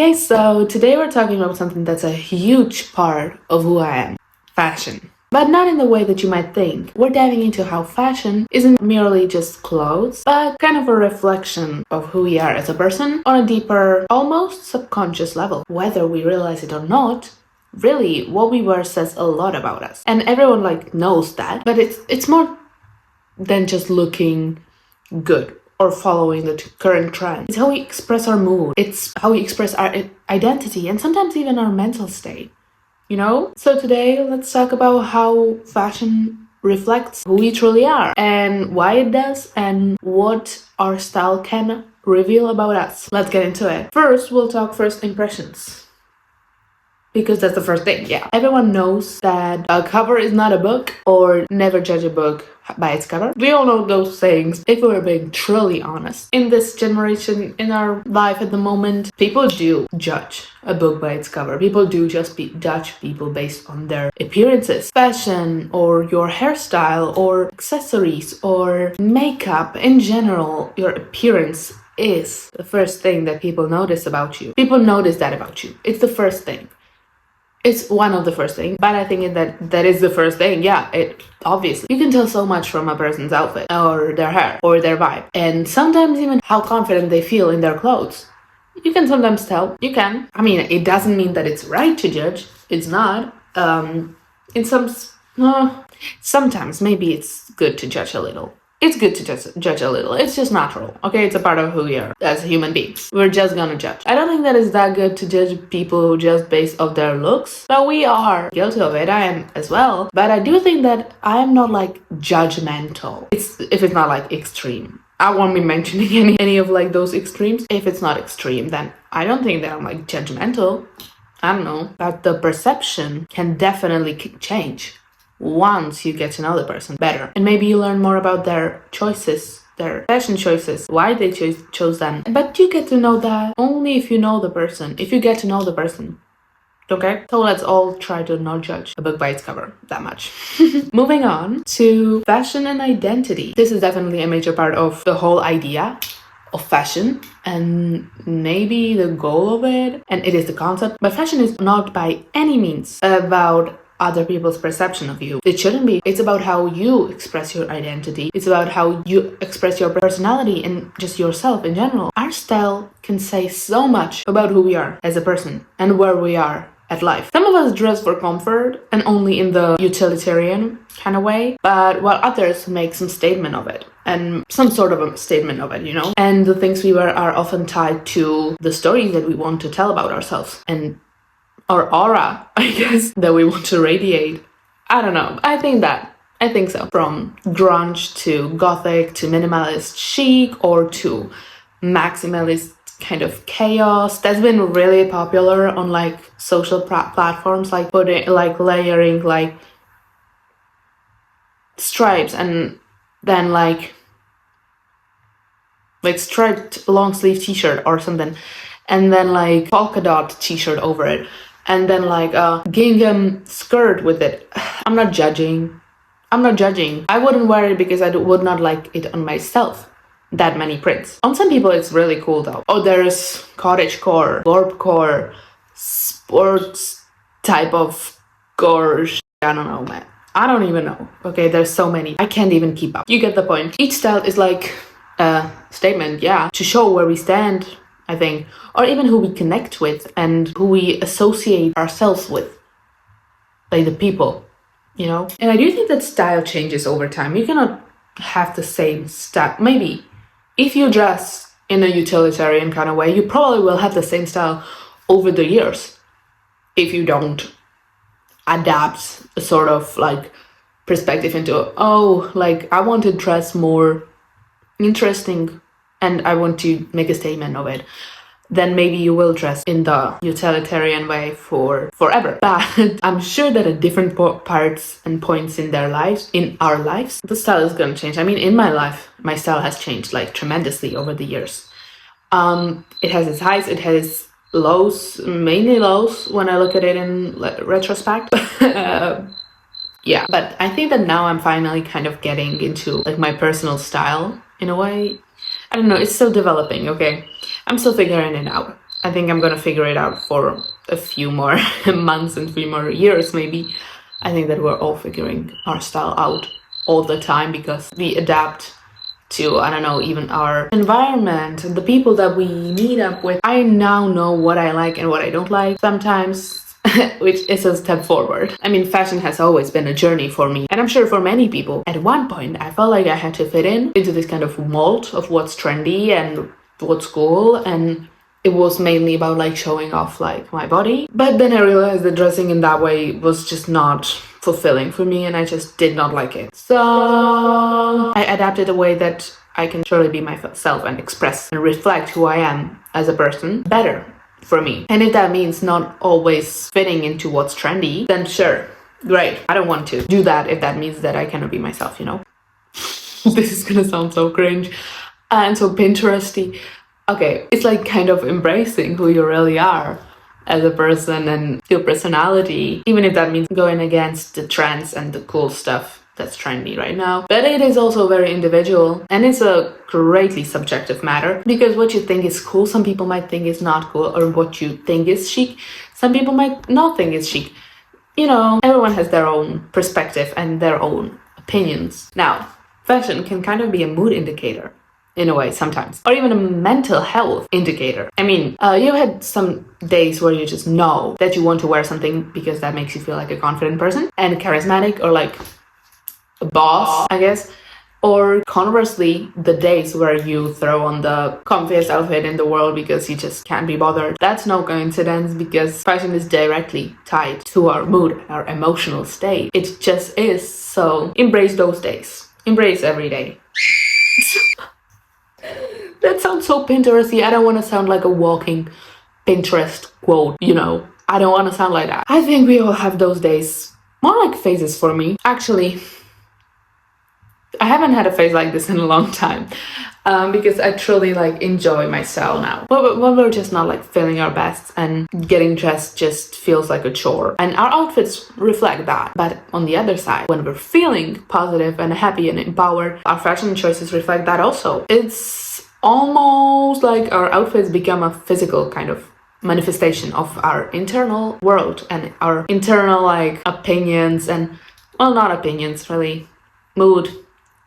Okay, so today we're talking about something that's a huge part of who I am, fashion. But not in the way that you might think. We're diving into how fashion isn't merely just clothes, but kind of a reflection of who we are as a person on a deeper, almost subconscious level. Whether we realize it or not, really, what we wear says a lot about us. And everyone knows that, but it's more than just looking good or following the current trend. It's how we express our mood. It's how we express our identity and sometimes even our mental state. So today let's talk about how fashion reflects who we truly are and why it does and what our style can reveal about us. Let's get into it. First, we'll talk first impressions, because that's the first thing. Everyone knows that a cover is not a book, or never judge a book by its cover. We all know those sayings, if we're being truly honest. In this generation, in our life at the moment, people do judge a book by its cover. People do just judge people based on their appearances, fashion, or your hairstyle, or accessories, or makeup. In general, your appearance is the first thing that people notice about you. People notice that about you. It's the first thing. It's one of the first things, but I think that is the first thing. It obviously. You can tell so much from a person's outfit, or their hair, or their vibe, and sometimes even how confident they feel in their clothes. You can sometimes tell. You can. I mean, it doesn't mean that it's right to judge. It's not. Sometimes maybe it's good to judge a little. It's good to just judge a little. It's just natural, okay? It's a part of who we are as human beings. We're just gonna judge. I don't think that it's that good to judge people just based off their looks, but we are guilty of it. I am as well. But I do think that I am not judgmental. If it's not extreme. I won't be mentioning any of those extremes. If it's not extreme, then I don't think that I'm judgmental. I don't know. But the perception can definitely change once you get to know the person better, and maybe you learn more about their choices, their fashion choices, why they chose them. But you get to know that only if you know the person, if you get to know the person. Okay, so let's all try to not judge a book by its cover that much. Moving on to fashion and identity. This is definitely a major part of the whole idea of fashion, and maybe the goal of it, and it is the concept. But fashion is not by any means about other people's perception of you. It shouldn't be. It's about how you express your identity. It's about how you express your personality and just yourself in general. Our style can say so much about who we are as a person and where we are at life. Some of us dress for comfort and only in the utilitarian kind of way, but while others make some statement of it, and some sort of a statement of it, And the things we wear are often tied to the stories that we want to tell about ourselves and our aura, I guess, that we want to radiate. I don't know. I think so. From grunge to gothic to minimalist chic or to maximalist kind of chaos. That's been really popular on social platforms, putting layering stripes and then striped long sleeve t-shirt or something, and then polka dot t-shirt over it, and then a gingham skirt with it. I'm not judging. I wouldn't wear it because I would not like it on myself. That many prints. On some people it's really cool though. Oh, there's cottagecore, gorpcore, sports type of gorge. I don't know, man. I don't even know. Okay, there's so many. I can't even keep up. You get the point. Each style is a statement, to show where we stand, I think, or even who we connect with and who we associate ourselves with, the people, And I do think that style changes over time. You cannot have the same style. Maybe if you dress in a utilitarian kind of way, you probably will have the same style over the years if you don't adapt a sort of perspective into, I want to dress more interesting and I want to make a statement of it. Then maybe you will dress in the utilitarian way for forever. But I'm sure that at different parts and points in our lives, the style is going to change. I mean, in my life, my style has changed tremendously over the years. It has its highs, it has lows, mainly lows when I look at it in retrospect. But I think that now I'm finally kind of getting into my personal style in a way. I don't know, it's still developing, okay? I'm still figuring it out. I think I'm gonna figure it out for a few more months and 3 more years, maybe. I think that we're all figuring our style out all the time because we adapt to, I don't know, even our environment and the people that we meet up with. I now know what I like and what I don't like sometimes, which is a step forward. I mean, fashion has always been a journey for me, and I'm sure for many people. At one point, I felt like I had to fit into this kind of mold of what's trendy and what's cool, and it was mainly about like showing off like my body. But then I realized that dressing in that way was just not fulfilling for me, and I just did not like it. So I adapted a way that I can surely be myself and express and reflect who I am as a person better for me. And if that means not always fitting into what's trendy, then sure, great. I don't want to do that if that means that I cannot be myself, you know? This is gonna sound so cringe and so Pinteresty. Okay, it's like kind of embracing who you really are as a person and your personality, even if that means going against the trends and the cool stuff that's trendy right now. But it is also very individual, and it's a greatly subjective matter, because what you think is cool, some people might think is not cool, or what you think is chic, some people might not think is chic. You know, everyone has their own perspective and their own opinions. Now, fashion can kind of be a mood indicator in a way sometimes, or even a mental health indicator. I mean, you had some days where you just know that you want to wear something because that makes you feel like a confident person and charismatic, or like a boss, I guess. Or conversely, the days where you throw on the comfiest outfit in the world because you just can't be bothered. That's no coincidence, because fashion is directly tied to our mood, our emotional state. It just is. So embrace those days. Embrace every day. That sounds so Pinteresty. I don't want to sound like a walking Pinterest quote, you know. I don't want to sound like that. I think we all have those days. More like phases for me. Actually, I haven't had a phase like this in a long time, because I truly like enjoy my style now. When we're just not like feeling our best, and getting dressed just feels like a chore, and our outfits reflect that. But on the other side, when we're feeling positive and happy and empowered, our fashion choices reflect that also. It's almost like our outfits become a physical kind of manifestation of our internal world and our internal like opinions and, well, not opinions really, mood,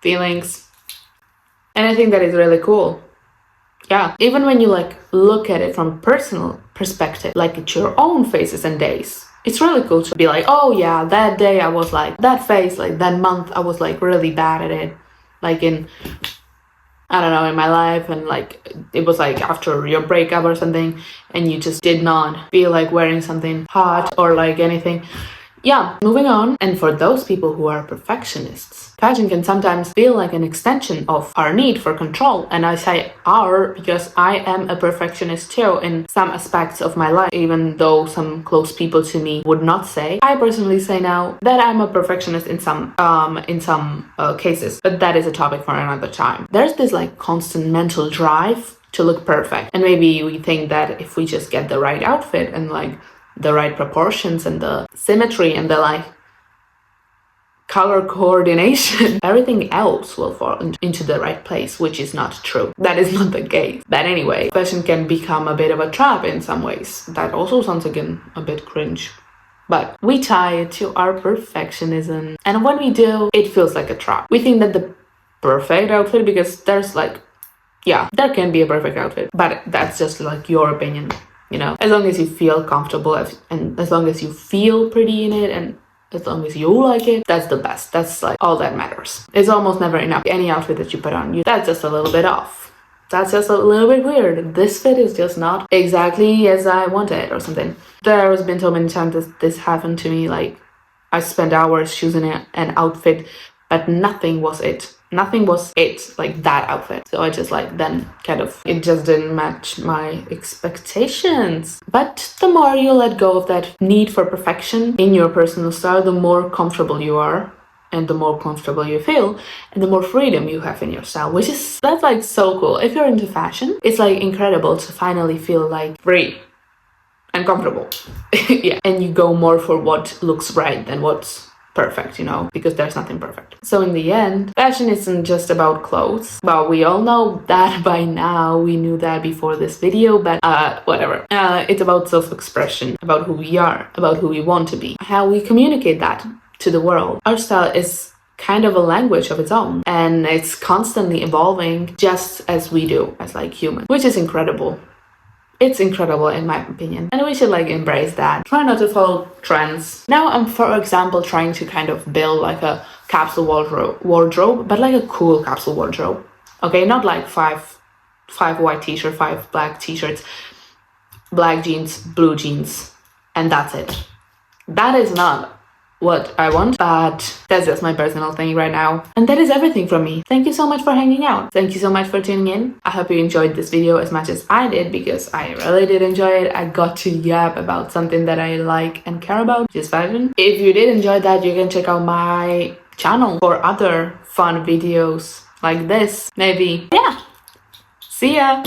feelings. And I think that is really cool. Yeah, even when you like look at it from personal perspective, like it's your own phases and days, it's really cool to be like, oh yeah, that day I was like that phase, like that month I was like really bad at it, like in, I don't know, in my life, and like it was like after your breakup or something, and you just did not feel like wearing something hot or like anything. Yeah, moving on. And for those people who are perfectionists, fashion can sometimes feel like an extension of our need for control. And I say our because I am a perfectionist too in some aspects of my life, even though some close people to me would not say. I personally say now that I'm a perfectionist in some cases, but that is a topic for another time. There's this like constant mental drive to look perfect, and maybe we think that if we just get the right outfit and like the right proportions and the symmetry and the like color coordination, everything else will fall into the right place, which is not true. That is not the case. But anyway, fashion can become a bit of a trap in some ways. That also sounds again a bit cringe. But we tie it to our perfectionism, and when we do, it feels like a trap. We think that the perfect outfit, because there's like, yeah, there can be a perfect outfit, but that's just like your opinion. You know, as long as you feel comfortable and as long as you feel pretty in it and as long as you like it, that's the best. That's like all that matters. It's almost never enough. Any outfit that you put on, that's just a little bit off. That's just a little bit weird. This fit is just not exactly as I wanted or something. There has been so many times that this happened to me. Like I spent hours choosing an outfit, but nothing was it. Nothing was it, like that outfit. So I just like then kind of, it just didn't match my expectations. But the more you let go of that need for perfection in your personal style, the more comfortable you are, and the more comfortable you feel, and the more freedom you have in your style, that's like so cool. If you're into fashion, it's like incredible to finally feel like free and comfortable. Yeah, and you go more for what looks right than what's perfect, you know, because there's nothing perfect. So in the end, fashion isn't just about clothes. Well, we all know that by now. We knew that before this video, but whatever. It's about self-expression, about who we are, about who we want to be, how we communicate that to the world. Our style is kind of a language of its own, and it's constantly evolving just as we do as like humans, which is incredible. It's incredible in my opinion, and we should like embrace that. Try not to follow trends. Now I'm, for example, trying to kind of build like a capsule wardrobe, but like a cool capsule wardrobe. Okay, not like five white t-shirts, 5 black t-shirts, black jeans, blue jeans, and that's it. That is not what I want, but that's just my personal thing right now. And that is everything from me. Thank you so much for hanging out. Thank you so much for tuning in. I hope you enjoyed this video as much as I did, because I really did enjoy it. I got to yap about something that I like and care about, which is fashion. If you did enjoy that, you can check out my channel for other fun videos like this, maybe. Yeah, see ya!